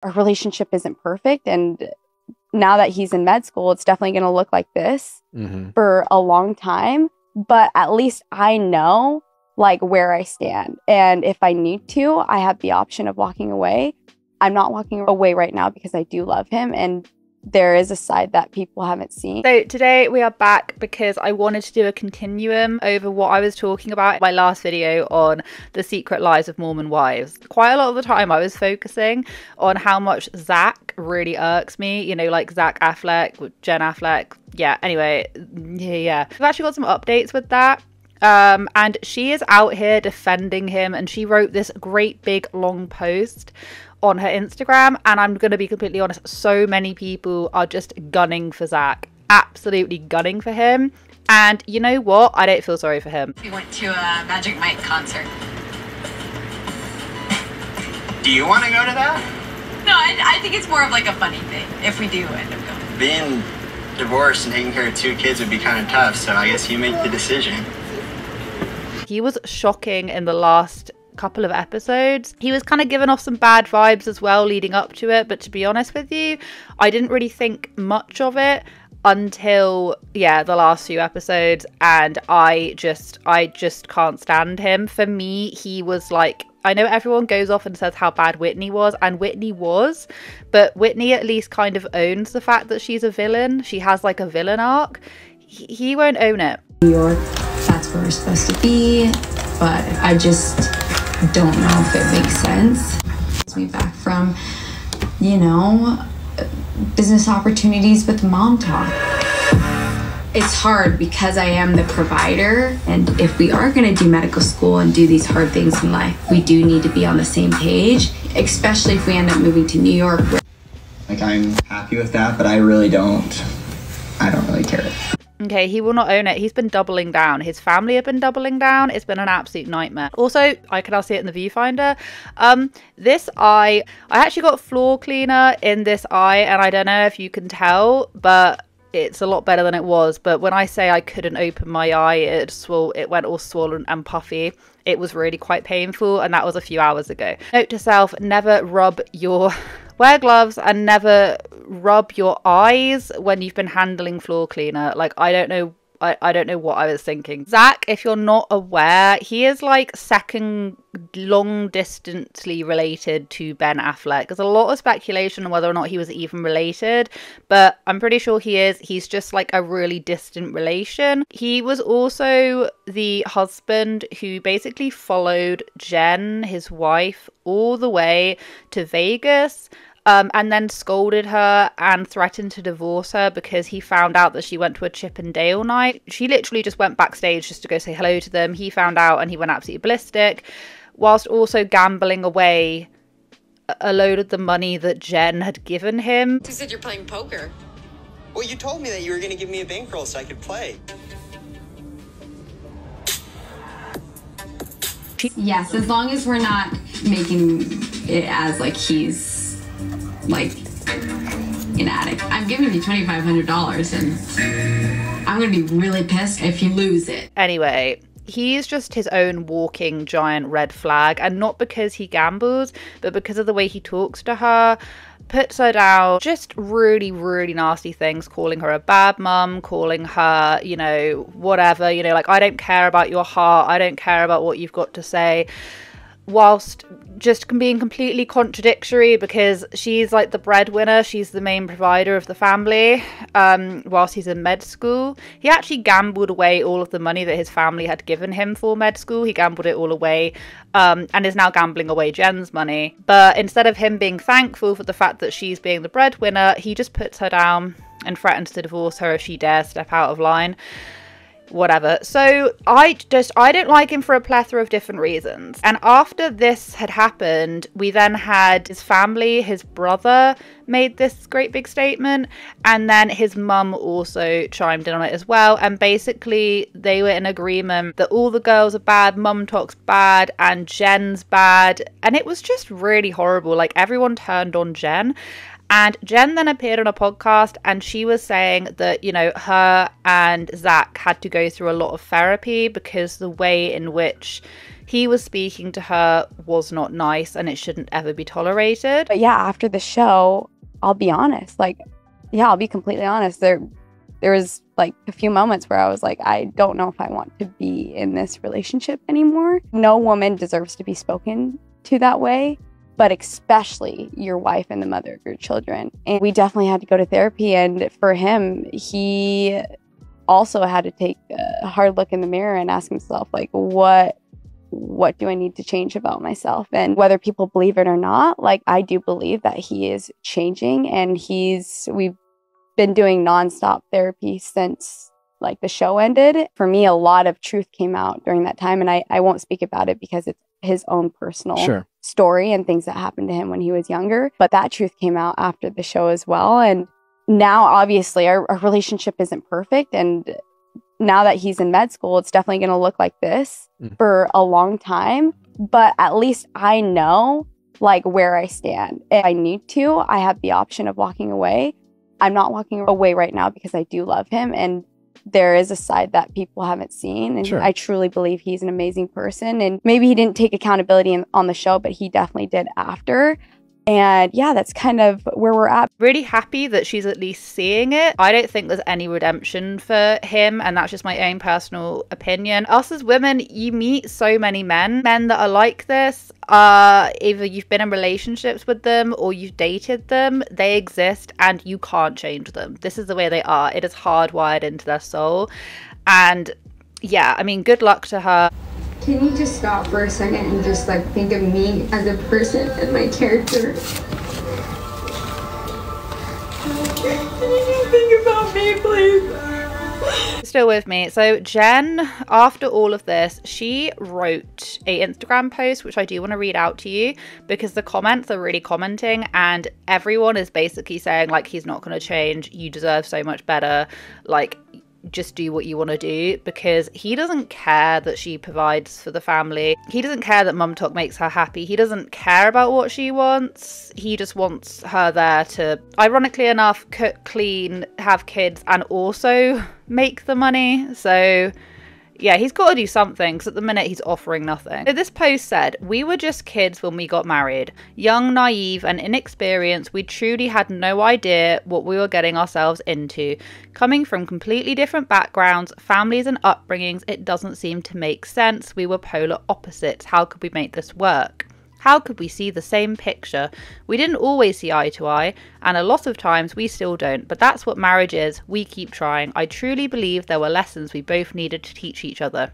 our relationship isn't perfect. And now that he's in med school, it's definitely going to look like this for a long time. But at least I know like where I stand. And if I need to, I have the option of walking away. I'm not walking away right now because I do love him. And there is a side that people haven't seen. So today we are back because I wanted to do a continuum over what I was talking about in my last video on the secret lives of Mormon wives. Quite a lot of the time I was focusing on how much Zach really irks me, you know, like Zach Affleck, Jen Affleck. Yeah, anyway, yeah. We've actually got some updates with that. And she is out here defending him, and she wrote this great big long post on her Instagram, and I'm going to be completely honest, so many people are just gunning for Zach, absolutely gunning for him. And you know what? I don't feel sorry for him. We went to a Magic Mike concert. Do you want to go to that? No, I think it's more of like a funny thing if we do end up going. Being divorced and taking care of 2 kids would be kind of tough, so I guess you make the decision. He was shocking in the last couple of episodes. He was kind of giving off some bad vibes as well leading up to it, but to be honest with you, I didn't really think much of it until the last few episodes, and I just can't stand him. For me, he was like, I know everyone goes off and says how bad Whitney was, and Whitney was, but Whitney at least kind of owns the fact that she's a villain. She has like a villain arc. He won't own it. New York, that's where we're supposed to be, but I just don't know if it makes sense. It's me back from, you know, business opportunities with mom talk. It's hard because I am the provider, and if we are going to do medical school and do these hard things in life, we do need to be on the same page, especially if we end up moving to New York. Like, I'm happy with that, but I don't really care. Okay, he will not own it. He's been doubling down. His family have been doubling down. It's been an absolute nightmare. Also, I can now see it in the viewfinder. This eye, I actually got floor cleaner in this eye, and I don't know if you can tell, but it's a lot better than it was. But when I say I couldn't open my eye, it went all swollen and puffy. It was really quite painful, and that was a few hours ago. Note to self, never wear gloves and never rub your eyes when you've been handling floor cleaner. Like, I don't know what I was thinking. Zach, if you're not aware, he is like second long distantly related to Ben Affleck. There's a lot of speculation on whether or not he was even related, but I'm pretty sure he is. He's just like a really distant relation. He was also the husband who basically followed Jen, his wife, all the way to Vegas. And then scolded her and threatened to divorce her because he found out that she went to a Chip and Dale night. She literally just went backstage just to go say hello to them. He found out and he went absolutely ballistic, whilst also gambling away a load of the money that Jen had given him. You said you're playing poker. Well, you told me that you were going to give me a bankroll so I could play. Yes, as long as we're not making it as like he's like an addict. I'm giving you $2,500 and I'm gonna be really pissed if you lose it. Anyway, he's just his own walking giant red flag, and not because he gambles, but because of the way he talks to her, puts her down, just really, really nasty things, calling her a bad mum, calling her, you know, whatever, you know, like, I don't care about your heart, I don't care about what you've got to say, whilst just being completely contradictory because she's like the breadwinner, she's the main provider of the family, whilst he's in med school. He actually gambled away all of the money that his family had given him for med school. He gambled it all away, and is now gambling away Jen's money. But instead of him being thankful for the fact that she's being the breadwinner, he just puts her down and threatens to divorce her if she dares step out of line. Whatever. So I don't like him for a plethora of different reasons. And after this had happened, we then had his family, his brother made this great big statement, and then his mum also chimed in on it as well. And basically they were in agreement that all the girls are bad, mum talks bad, and Jen's bad. And it was just really horrible. Like, everyone turned on Jen. And Jen then appeared on a podcast and she was saying that, you know, her and Zach had to go through a lot of therapy because the way in which he was speaking to her was not nice and it shouldn't ever be tolerated. But yeah, after the show, I'll be honest, like, yeah, I'll be completely honest. There was like a few moments where I was like, I don't know if I want to be in this relationship anymore. No woman deserves to be spoken to that way, but especially your wife and the mother of your children. And we definitely had to go to therapy. And for him, he also had to take a hard look in the mirror and ask himself, like, what do I need to change about myself? And whether people believe it or not, like, I do believe that he is changing, and we've been doing nonstop therapy since like the show ended. For me, a lot of truth came out during that time, and I won't speak about it because it's his own personal story and things that happened to him when he was younger. But that truth came out after the show as well. And now, obviously, our relationship isn't perfect. And now that he's in med school, it's definitely going to look like this for a long time. But at least I know like where I stand. If I need to, I have the option of walking away. I'm not walking away right now because I do love him. And there is a side that people haven't seen. And I truly believe he's an amazing person. And maybe he didn't take accountability on the show, but he definitely did after. And yeah, that's kind of where we're at. Really happy that she's at least seeing it. I don't think there's any redemption for him, and that's just my own personal opinion. Us as women, you meet so many men that are like this. Either you've been in relationships with them or you've dated them. They exist and you can't change them. This is the way they are. It is hardwired into their soul. And yeah, I mean, good luck to her. Can you just stop for a second and just like think of me as a person and my character? Can you think about me, please? Still with me. So Jen, after all of this, she wrote a Instagram post, which I do want to read out to you because the comments are really commenting and everyone is basically saying like, he's not going to change. You deserve so much better. Like, just do what you want to do, because he doesn't care that she provides for the family. He doesn't care that Mum Talk makes her happy. He doesn't care about what she wants. He just wants her there to, ironically enough, cook, clean, have kids, and also make the money. So yeah, he's got to do something, because at the minute he's offering nothing. So this post said, "We were just kids when we got married. Young, naive and inexperienced, we truly had no idea what we were getting ourselves into. Coming from completely different backgrounds, families and upbringings, it doesn't seem to make sense. We were polar opposites. How could we make this work? How could we see the same picture? We didn't always see eye to eye, and a lot of times we still don't, but that's what marriage is. We keep trying. I truly believe there were lessons we both needed to teach each other."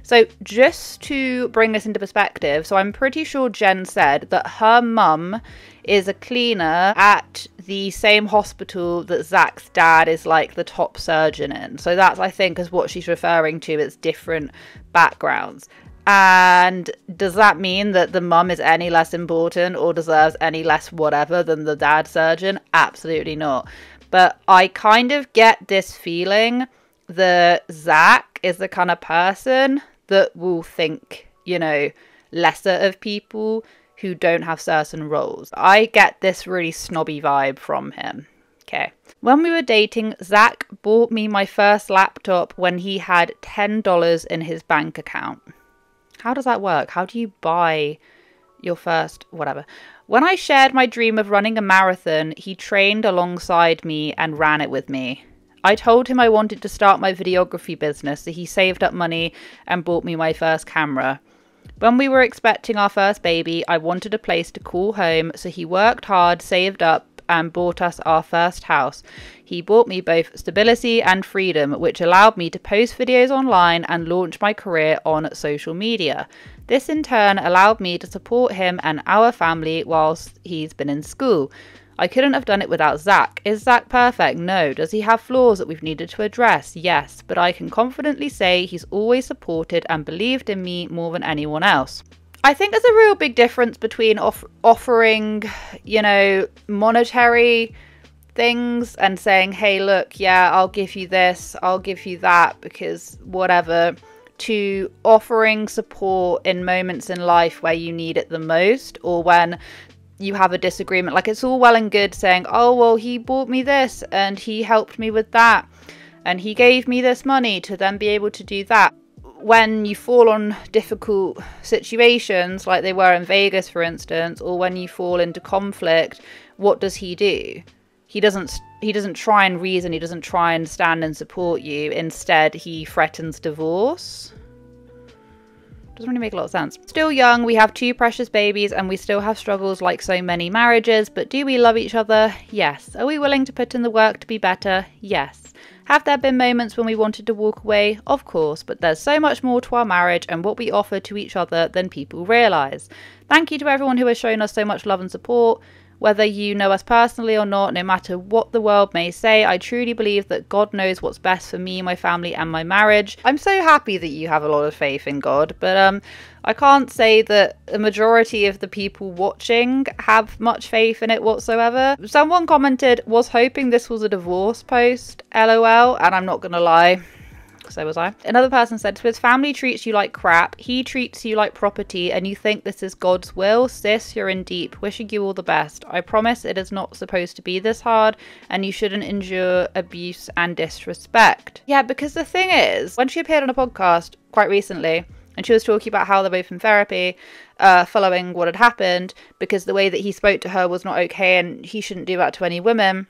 So just to bring this into perspective, so I'm pretty sure Jen said that her mum is a cleaner at the same hospital that Zach's dad is like the top surgeon in. So that's, I think, is what she's referring to. It's different backgrounds. And does that mean that the mum is any less important or deserves any less whatever than the dad surgeon? Absolutely not. But I kind of get this feeling that Zach is the kind of person that will think, you know, lesser of people who don't have certain roles. I get this really snobby vibe from him. Okay. When we were dating, Zach bought me my first laptop when he had $10 in his bank account. How does that work? How do you buy your first whatever? When I shared my dream of running a marathon, he trained alongside me and ran it with me. I told him I wanted to start my videography business, so he saved up money and bought me my first camera. When we were expecting our first baby, I wanted a place to call home, so he worked hard, saved up, and bought us our first house. He bought me both stability and freedom, which allowed me to post videos online and launch my career on social media. This in turn allowed me to support him and our family whilst he's been in school. I couldn't have done it without Zach. Is Zach perfect? No. Does he have flaws that we've needed to address? Yes. But I can confidently say he's always supported and believed in me more than anyone else. I think there's a real big difference between offering, you know, monetary things and saying, hey, look, yeah, I'll give you this, I'll give you that, because whatever, to offering support in moments in life where you need it the most, or when you have a disagreement. Like, it's all well and good saying, oh, well, he bought me this and he helped me with that and he gave me this money to then be able to do that. when you fall on difficult situations, like they were in Vegas, for instance, or when you fall into conflict, what does he do? He doesn't try and reason. He doesn't try and stand and support you. Instead, he threatens divorce. Doesn't really make a lot of sense. Still young, we have 2 precious babies, and we still have struggles like so many marriages. But do we love each other? Yes. Are we willing to put in the work to be better? Yes. Have there been moments when we wanted to walk away? Of course, but there's so much more to our marriage and what we offer to each other than people realise. Thank you to everyone who has shown us so much love and support. Whether you know us personally or not, no matter what the world may say, I truly believe that God knows what's best for me, my family, and my marriage. I'm so happy that you have a lot of faith in God, but I can't say that the majority of the people watching have much faith in it whatsoever. Someone commented, was hoping this was a divorce post, LOL, and I'm not gonna lie. So was I. Another person said, so his family treats you like crap, he treats you like property, and you think this is God's will? Sis, you're in deep. Wishing you all the best. I promise it is not supposed to be this hard, and you shouldn't endure abuse and disrespect. Yeah, because the thing is, when she appeared on a podcast quite recently, and she was talking about how they're both in therapy, following what had happened, because the way that he spoke to her was not okay, and he shouldn't do that to any women.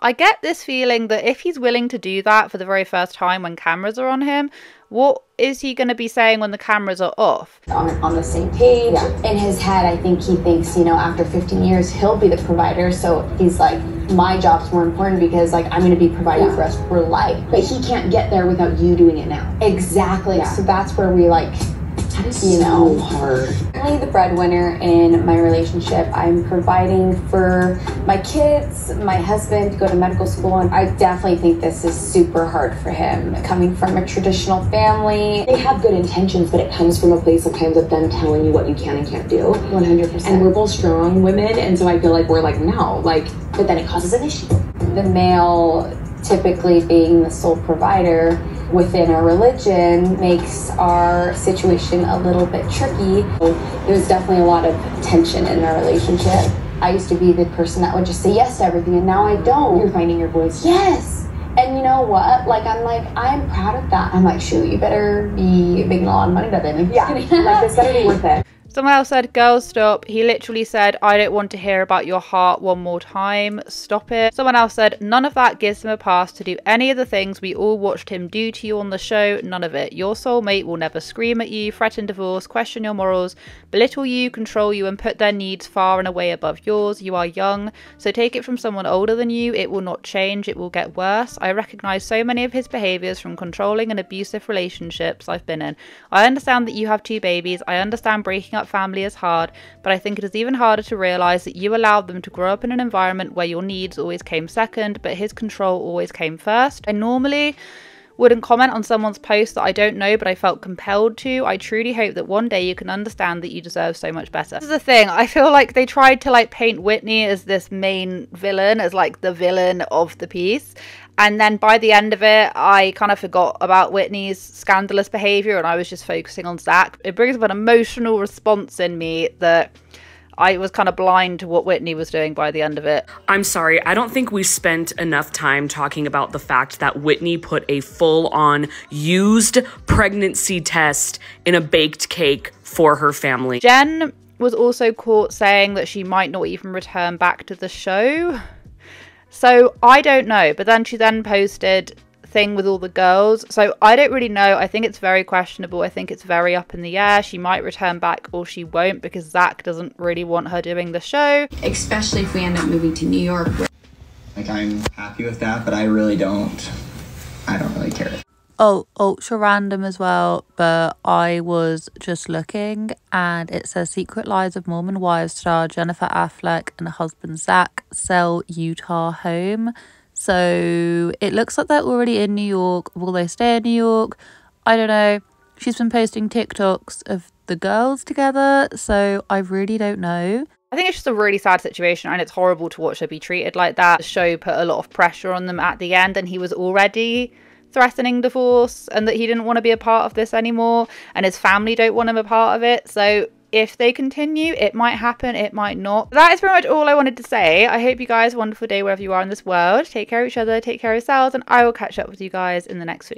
I get this feeling that if he's willing to do that for the very first time when cameras are on him, what is he going to be saying when the cameras are off? On the same page. Yeah. In his head, I think he thinks, you know, after 15 years, he'll be the provider. So he's like, my job's more important because, like, I'm going to be providing for us for life. But he can't get there without you doing it now. Exactly. Yeah. So that's where we, like, that is so hard. I'm the breadwinner in my relationship. I'm providing for my kids, my husband to go to medical school, and I definitely think this is super hard for him. Coming from a traditional family. They have good intentions, but it comes from a place sometimes of them telling you what you can and can't do. 100%. And we're both strong women, and so I feel like we're like, no, like, but then it causes an issue. The male typically being the sole provider within our religion makes our situation a little bit tricky. There's definitely a lot of tension in our relationship. I used to be the person that would just say yes to everything, and now I don't. You're finding your voice. Yes. And you know what? Like, I'm proud of that. I'm like, shoot, you better be making a lot of money by then. Yeah, like, this better be worth it. Someone else said, girls, stop. He literally said, I don't want to hear about your heart one more time. Stop it. Someone else said, none of that gives him a pass to do any of the things we all watched him do to you on the show. None of it. Your soulmate will never scream at you, threaten divorce, question your morals, belittle you, control you, and put their needs far and away above yours. You are young, so take it from someone older than you. It will not change. It will get worse. I recognize so many of his behaviors from controlling and abusive relationships I've been in. I understand that you have 2 babies. I understand breaking up family is hard, but I think it is even harder to realize that you allowed them to grow up in an environment where your needs always came second, but his control always came first. I normally wouldn't comment on someone's post that I don't know, but I felt compelled to. I truly hope that one day you can understand that you deserve so much better. This is the thing, I feel like they tried to like paint Whitney as this main villain, as like the villain of the piece. And then by the end of it, I kind of forgot about Whitney's scandalous behavior and I was just focusing on Zach. It brings up an emotional response in me that I was kind of blind to what Whitney was doing by the end of it. I'm sorry, I don't think we spent enough time talking about the fact that Whitney put a full-on used pregnancy test in a baked cake for her family. Jen was also caught saying that she might not even return back to the show. So I don't know, but then she then posted thing with all the girls, so I don't really know. I think it's very questionable. I think it's very up in the air. She might return back or she won't because Zach doesn't really want her doing the show, especially if we end up moving to New York. Like, I'm happy with that, but I really don't really care. Oh, ultra random as well, but I was just looking and it says Secret Lives of Mormon Wives star Jennifer Affleck and husband Zach sell Utah home. So it looks like they're already in New York. Will they stay in New York? I don't know. She's been posting TikToks of the girls together, so I really don't know. I think it's just a really sad situation and it's horrible to watch her be treated like that. The show put a lot of pressure on them at the end and he was already threatening divorce and that he didn't want to be a part of this anymore and his family don't want him a part of it. So if they continue, it might happen, it might not. That is pretty much all I wanted to say. I hope you guys have a wonderful day wherever you are in this world. Take care of each other, take care of yourselves, and I will catch up with you guys in the next video.